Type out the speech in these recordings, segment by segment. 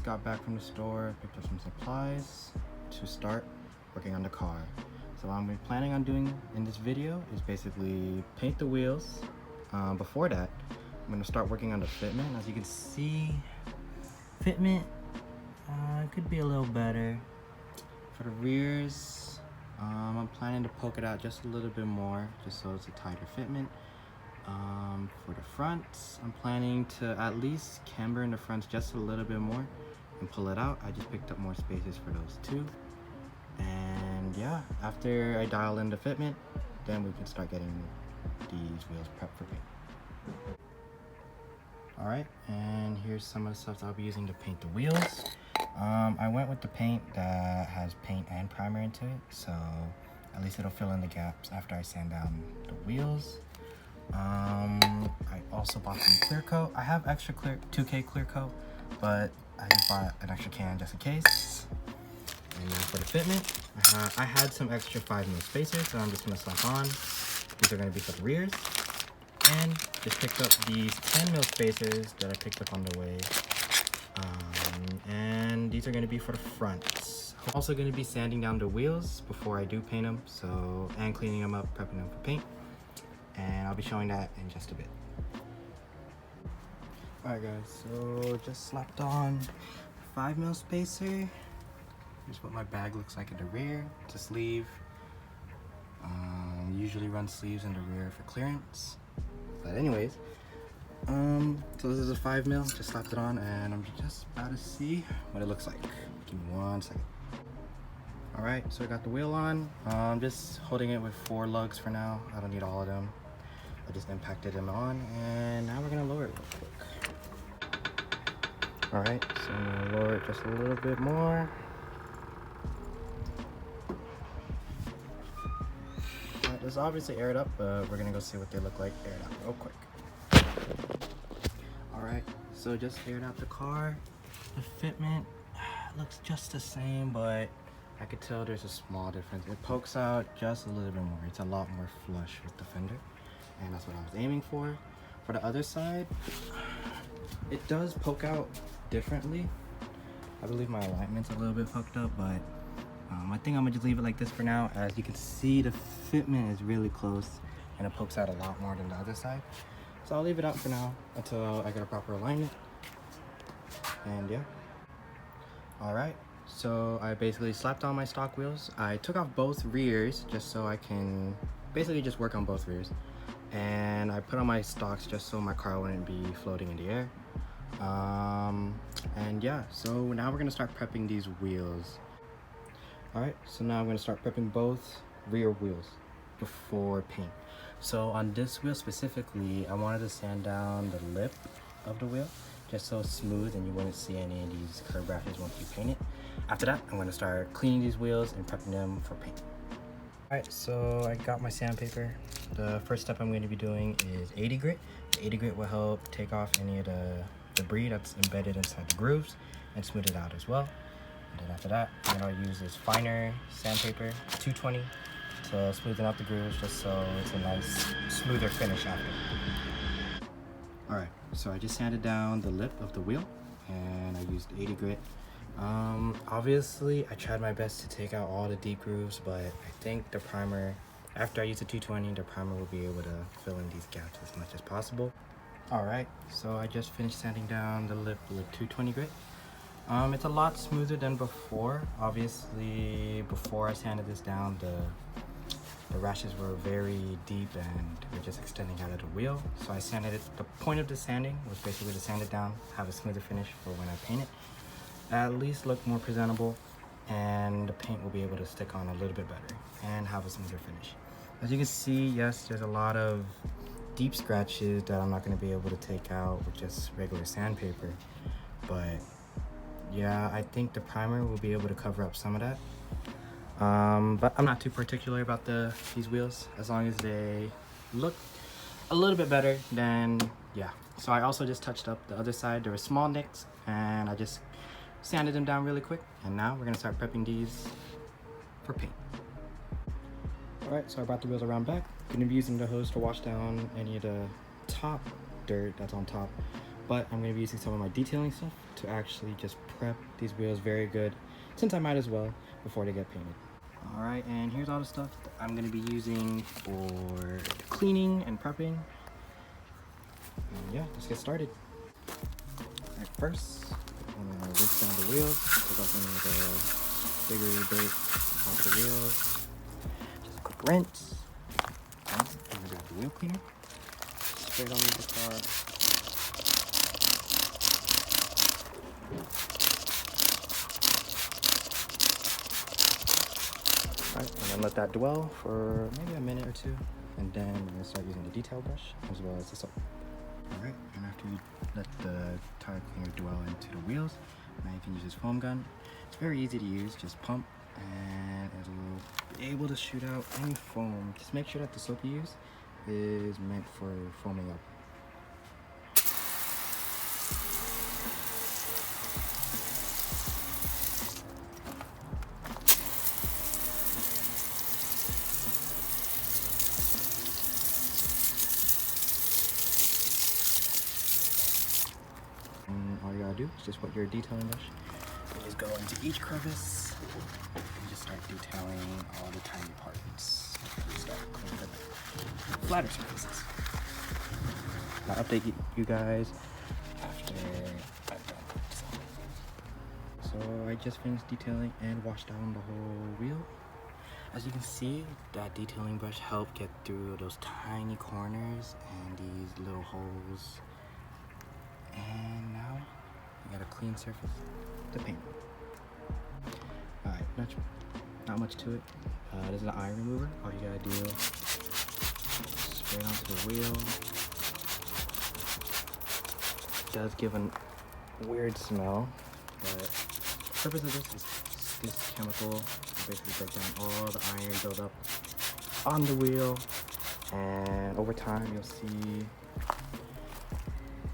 got back from the store, picked up some supplies to start working on the car. So what I'm planning on doing in this video is basically paint the wheels. Before that, I'm going to start working on the fitment. As you can see, fitment could be a little better. For the rears, I'm planning to poke it out just a little bit more, just so it's a tighter fitment. For the fronts, I'm planning to at least camber in the fronts just a little bit more and pull it out. I just picked up more spaces for those two. And yeah, after I dial in the fitment, then we can start getting these wheels prepped for paint. Alright, and here's some of the stuff that I'll be using to paint the wheels. I went with the paint that has paint and primer into it, so at least it'll fill in the gaps after I sand down the wheels. I also bought some clear coat. I have extra 2K clear coat, but I just bought an extra can just in case. And now for the fitment, I had some extra 5mm spacers, so I'm just gonna slap on. These are gonna be for the rears. And just picked up these 10mm spacers that I picked up on the way. And these are gonna be for the fronts. I'm also gonna be sanding down the wheels before I do paint them, and cleaning them up, prepping them for paint. And I'll be showing that in just a bit. Alright guys, so just slapped on 5mm spacer. Here's what my bag looks like in the rear. It's a sleeve. Usually run sleeves in the rear for clearance. But anyways, so this is a 5mm, just slapped it on and I'm just about to see what it looks like. Give me 1 second. Alright, so I got the wheel on. I'm just holding it with 4 lugs for now. I don't need all of them. I just impacted them on, and now we're gonna lower it real quick. Alright, so I'm gonna lower it just a little bit more. Alright, this is obviously aired up, but we're gonna go see what they look like aired out real quick. Alright, so just aired out the car. The fitment looks just the same, but I could tell there's a small difference. It pokes out just a little bit more. It's a lot more flush with the fender, and that's what I was aiming for. For the other side, it does poke out differently. I believe my alignment's a little bit fucked up, but I think I'm gonna just leave it like this for now. As you can see, the fitment is really close and it pokes out a lot more than the other side. So I'll leave it out for now until I get a proper alignment. And yeah. Alright, so I basically slapped on my stock wheels. I took off both rears just so I can basically just work on both rears. And I put on my stocks just so my car wouldn't be floating in the air. And yeah, so now we're gonna start prepping these wheels. Alright, so now I'm gonna start prepping both rear wheels before paint. So on this wheel specifically, I wanted to sand down the lip of the wheel just so it's smooth and you wouldn't see any of these curb rashes once you paint it. After that, I'm gonna start cleaning these wheels and prepping them for paint. Alright, so I got my sandpaper. The first step I'm going to be doing is 80 grit. The 80 grit will help take off any of the debris that's embedded inside the grooves and smooth it out as well. And then after that, I'm going to use this finer sandpaper, 220, to smoothen out the grooves just so it's a nice, smoother finish after. Alright, so I just sanded down the lip of the wheel and I used 80 grit. Obviously I tried my best to take out all the deep grooves, but I think the primer, after I use the 220, the primer will be able to fill in these gaps as much as possible. Alright, so I just finished sanding down the lip with 220 grit. It's a lot smoother than before. Obviously before I sanded this down, the rashes were very deep and were just extending out of the wheel. So I sanded it. The point of the sanding was basically to sand it down, have a smoother finish for when I paint it. At least look more presentable, and the paint will be able to stick on a little bit better and have a smoother finish. As you can see, yes, there's a lot of deep scratches that I'm not going to be able to take out with just regular sandpaper, but yeah, I think the primer will be able to cover up some of that. But I'm not too particular about these wheels, as long as they look a little bit better, then yeah. So I also just touched up the other side. There were small nicks and I just sanded them down really quick, and now we're gonna start prepping these for paint. Alright, so I brought the wheels around back. Gonna be using the hose to wash down any of the top dirt that's on top but I'm going to be using some of my detailing stuff to actually just prep these wheels very good, since I might as well before they get painted. Alright, and here's all the stuff that I'm going to be using for cleaning and prepping. And yeah, let's get started. Alright, first, I'm going to rinse down the wheels, take off any of the bigger dirt off the wheels. Just a quick rinse. I'm going to grab the wheel cleaner, spray it all over the car. Alright, and then let that dwell for maybe a minute or two, and then we're going to start using the detail brush as well as the soap. Alright, and after you let the tire cleaner dwell into the wheels, now you can use this foam gun. It's very easy to use, just pump and it'll be able to shoot out any foam. Just make sure that the soap you use is meant for foaming up. And all you gotta do is just put your detailing brush. You just go into each crevice and just start detailing all the tiny parts. Start cleaning up flatter surfaces. I'll update you guys after I've done it. So I just finished detailing and washed down the whole wheel. As you can see, that detailing brush helped get through those tiny corners and these little holes. And now we got a clean surface to paint. Alright, not much to it. This is an iron remover. All you gotta do is spray it onto the wheel. It does give a weird smell, but the purpose of this is this chemical will basically break down all the iron buildup on the wheel, and over time you'll see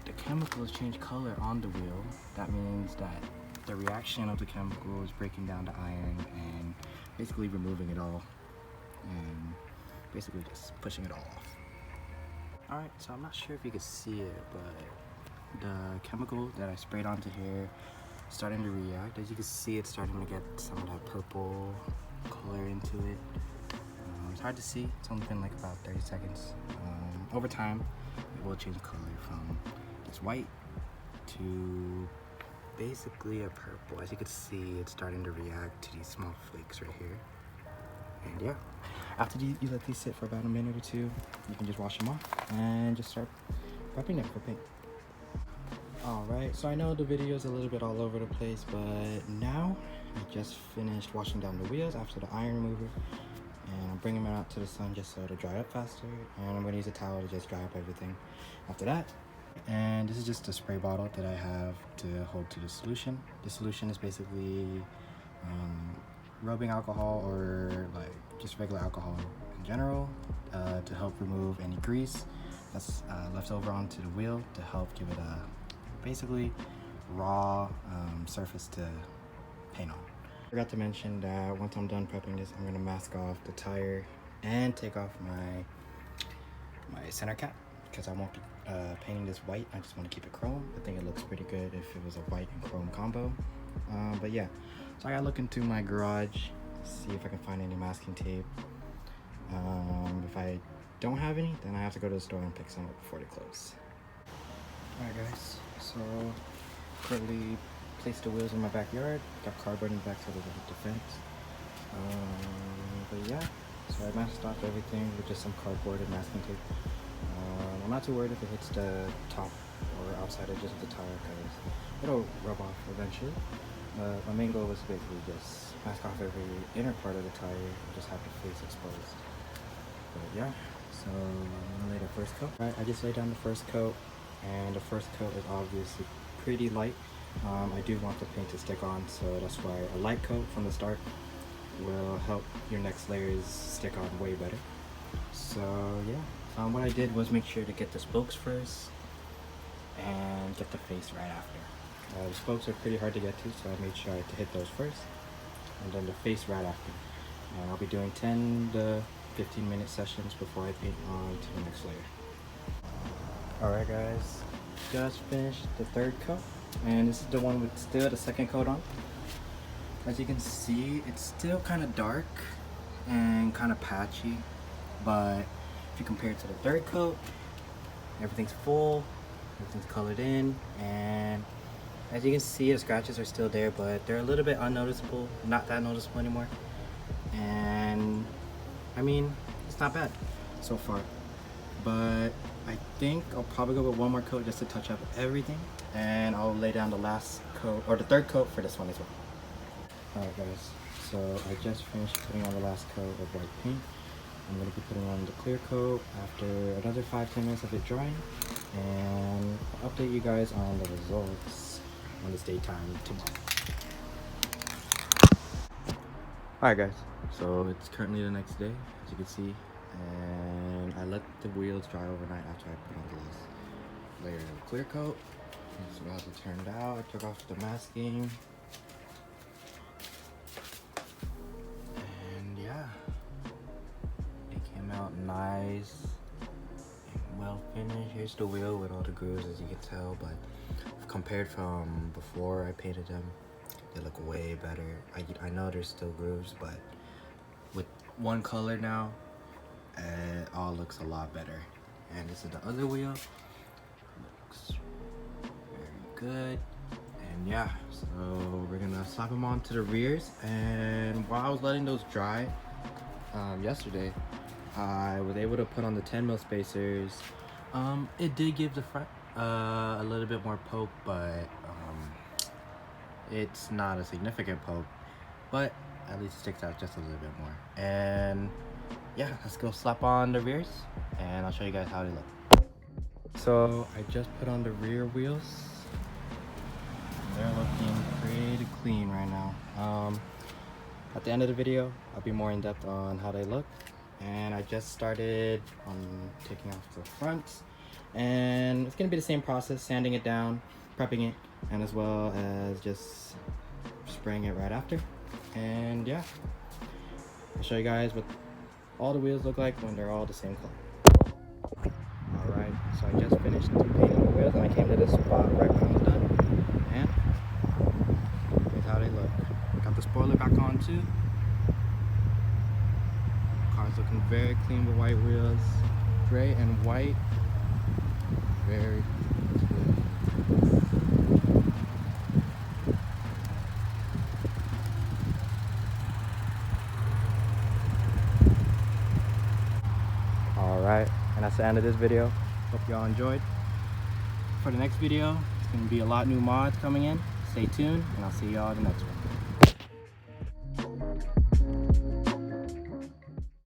the chemicals change color on the wheel. That means that the reaction of the chemical is breaking down the iron and basically removing it all and basically just pushing it all off. Alright, so I'm not sure if you can see it, but the chemical that I sprayed onto here is starting to react. As you can see, it's starting to get some of that purple color into it. It's hard to see. It's only been like about 30 seconds. Over time, it will change color from this white to basically a purple. As you can see, it's starting to react to these small flakes right here. And yeah, after you let these sit for about a minute or two, you can just wash them off and just start prepping them for paint. Alright, so I know the video is a little bit all over the place, but now I just finished washing down the wheels after the iron remover, and I'm bringing them out to the sun just so it'll dry up faster, and I'm going to use a towel to just dry up everything after that. And this is just a spray bottle that I have to hold to the solution. The solution is basically rubbing alcohol or like just regular alcohol in general to help remove any grease that's left over onto the wheel, to help give it a basically raw surface to paint on. I forgot to mention that once I'm done prepping this, I'm going to mask off the tire and take off my center cap, because I won't be painting this white. I just want to keep it chrome. I think it looks pretty good if it was a white and chrome combo. But yeah, so I gotta look into my garage, see if I can find any masking tape. If I don't have any, then I have to go to the store and pick some up before they close. Alright guys, so currently placed the wheels in my backyard. Got cardboard in the back so there's a defense. But yeah, so I masked off everything with just some cardboard and masking tape. I'm not too worried if it hits the top or outside edges of the tire, because it'll rub off eventually. My main goal was to basically just mask off every inner part of the tire and just have the face exposed. But yeah, so I'm gonna lay the first coat. Right, I just laid down the first coat, and the first coat is obviously pretty light. I do want the paint to stick on, so that's why a light coat from the start will help your next layers stick on way better. So yeah, what I did was make sure to get the spokes first and get the face right after. The spokes are pretty hard to get to, so I made sure to hit those first, and then the face right after. I'll be doing 10 to 15-minute sessions before I paint on to the next layer. Alright guys, just finished the third coat, and this is the one with still the second coat on. As you can see, it's still kind of dark and kind of patchy, but if you compare it to the third coat, everything's full, everything's colored in, and as you can see, the scratches are still there, but they're a little bit unnoticeable, not that noticeable anymore. And I mean, it's not bad so far, but I think I'll probably go with one more coat just to touch up everything, and I'll lay down the last coat, or the third coat, for this one as well. Alright guys, so I just finished putting on the last coat of white paint. I'm going to be putting on the clear coat after another 5-10 minutes of it drying, and I'll update you guys on the results on this daytime tomorrow. Alright guys, so it's currently the next day, as you can see, and I let the wheels dry overnight after I put on the last layer of clear coat. This is how it turned out. I took off the masking, and yeah, it came out nice and well finished. Here's the wheel with all the grooves, as you can tell, but compared from before I painted them, they look way better. I know there's still grooves, but with one color now, it all looks a lot better. And this is the other wheel. Looks very good. And yeah, so we're gonna slap them onto the rears. And while I was letting those dry yesterday, I was able to put on the 10mm spacers. It did give the front a little bit more poke, but it's not a significant poke, but at least it sticks out just a little bit more. And yeah, let's go slap on the rears and I'll show you guys how they look. So I just put on the rear wheels. They're looking pretty clean right now. At the end of the video, I'll be more in depth on how they look. And I just started on taking off the fronts, and it's gonna be the same process, sanding it down, prepping it, and as well as just spraying it right after. And yeah, I'll show you guys what all the wheels look like when they're all the same color. Alright, so I just finished painting the wheels and I came to this spot right when I was done. And here's how they look. Got the spoiler back on too. Car's looking very clean with white wheels. Gray and white. Very clean. Alright, and that's the end of this video. Hope y'all enjoyed. For the next video, it's going to be a lot new mods coming in. Stay tuned, and I'll see y'all in the next one.